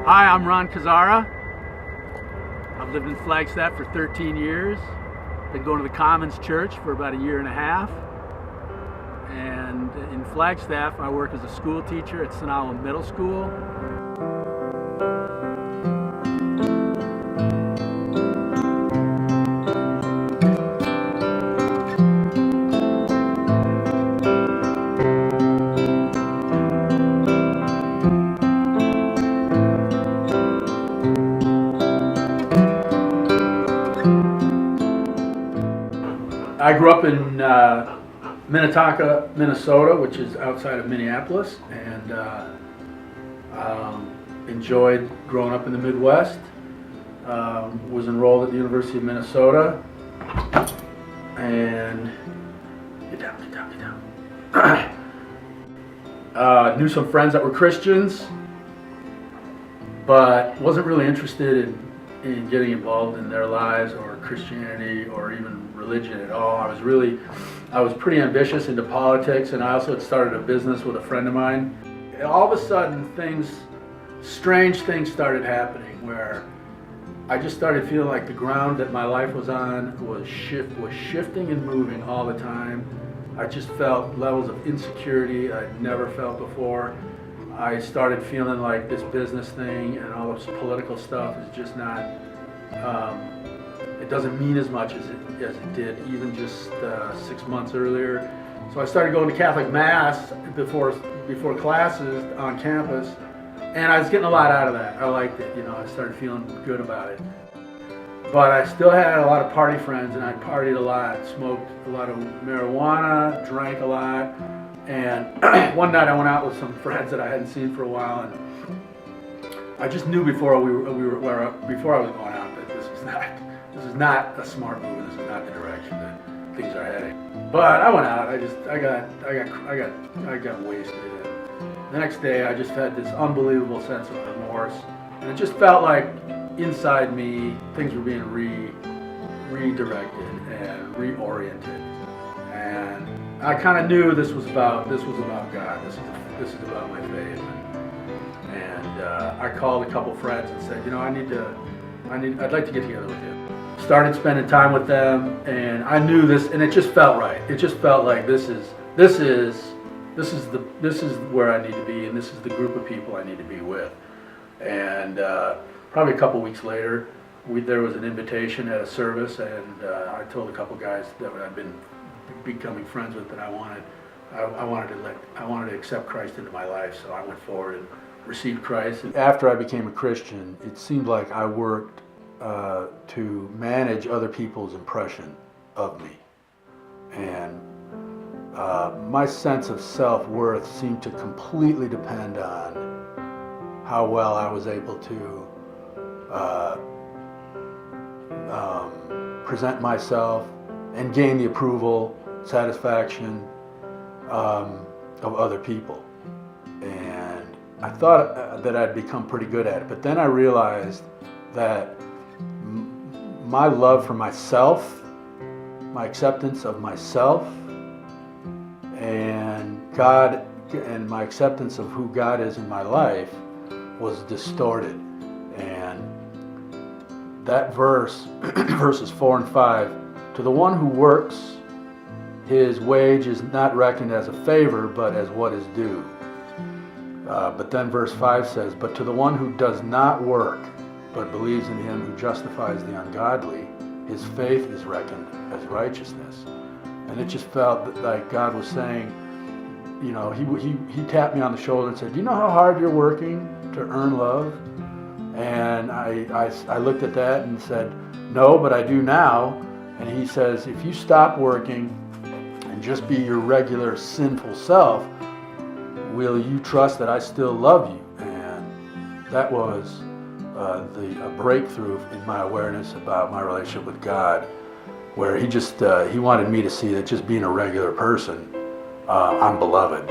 Hi, I'm Kuzara. I've lived in Flagstaff for 13 years. Been going to the Commons Church for about a year and a half. And in Flagstaff, I work as a school teacher at Sonoma Middle School. I grew up in Minnetonka, Minnesota, which is outside of Minneapolis, and enjoyed growing up in the Midwest. Was enrolled at the University of Minnesota, and get down. Knew some friends that were Christians, but wasn't really interested in getting involved in their lives or Christianity or even religion at all. I was pretty ambitious into politics, and I also had started a business with a friend of mine. And all of a sudden, strange things started happening where I just started feeling like the ground that my life was on was shifting and moving all the time. I just felt levels of insecurity I'd never felt before. I started feeling like this business thing and all this political stuff is just not, it doesn't mean as much as it did even just 6 months earlier. So I started going to Catholic Mass before classes on campus, and I was getting a lot out of that. I liked it, I started feeling good about it. But I still had a lot of party friends, and I partied a lot, smoked a lot of marijuana, drank a lot. And one night I went out with some friends that I hadn't seen for a while, and I just knew before I was going out that this is not a smart move. This is not the direction that things are heading. But I went out. I got wasted. And the next day I just had this unbelievable sense of remorse, and it just felt like inside me things were being redirected and reoriented. And I kind of knew this was about God. This is about my faith. And I called a couple friends and said, I'd like to get together with you. Started spending time with them, and I knew this, and it just felt right. It just felt like this is where I need to be, and this is the group of people I need to be with. And probably a couple weeks later, there was an invitation at a service, and I told a couple guys that I'd been becoming friends with that I wanted to accept Christ into my life, so I went forward and received Christ. And after I became a Christian, it seemed like I worked to manage other people's impression of me, and my sense of self-worth seemed to completely depend on how well I was able to present myself and gain the approval, satisfaction of other people. And I thought that I'd become pretty good at it, but then I realized that my love for myself, my acceptance of myself, and God, and my acceptance of who God is in my life was distorted. And that verses 4 and 5, to the one who works, his wage is not reckoned as a favor, but as what is due. But then verse 5 says, but to the one who does not work, but believes in him who justifies the ungodly, his faith is reckoned as righteousness. And it just felt like God was saying, he tapped me on the shoulder and said, do you know how hard you're working to earn love? And I looked at that and said, no, but I do now. And he says, if you stop working and just be your regular sinful self, will you trust that I still love you? And that was a breakthrough in my awareness about my relationship with God, where he wanted me to see that just being a regular person, I'm beloved.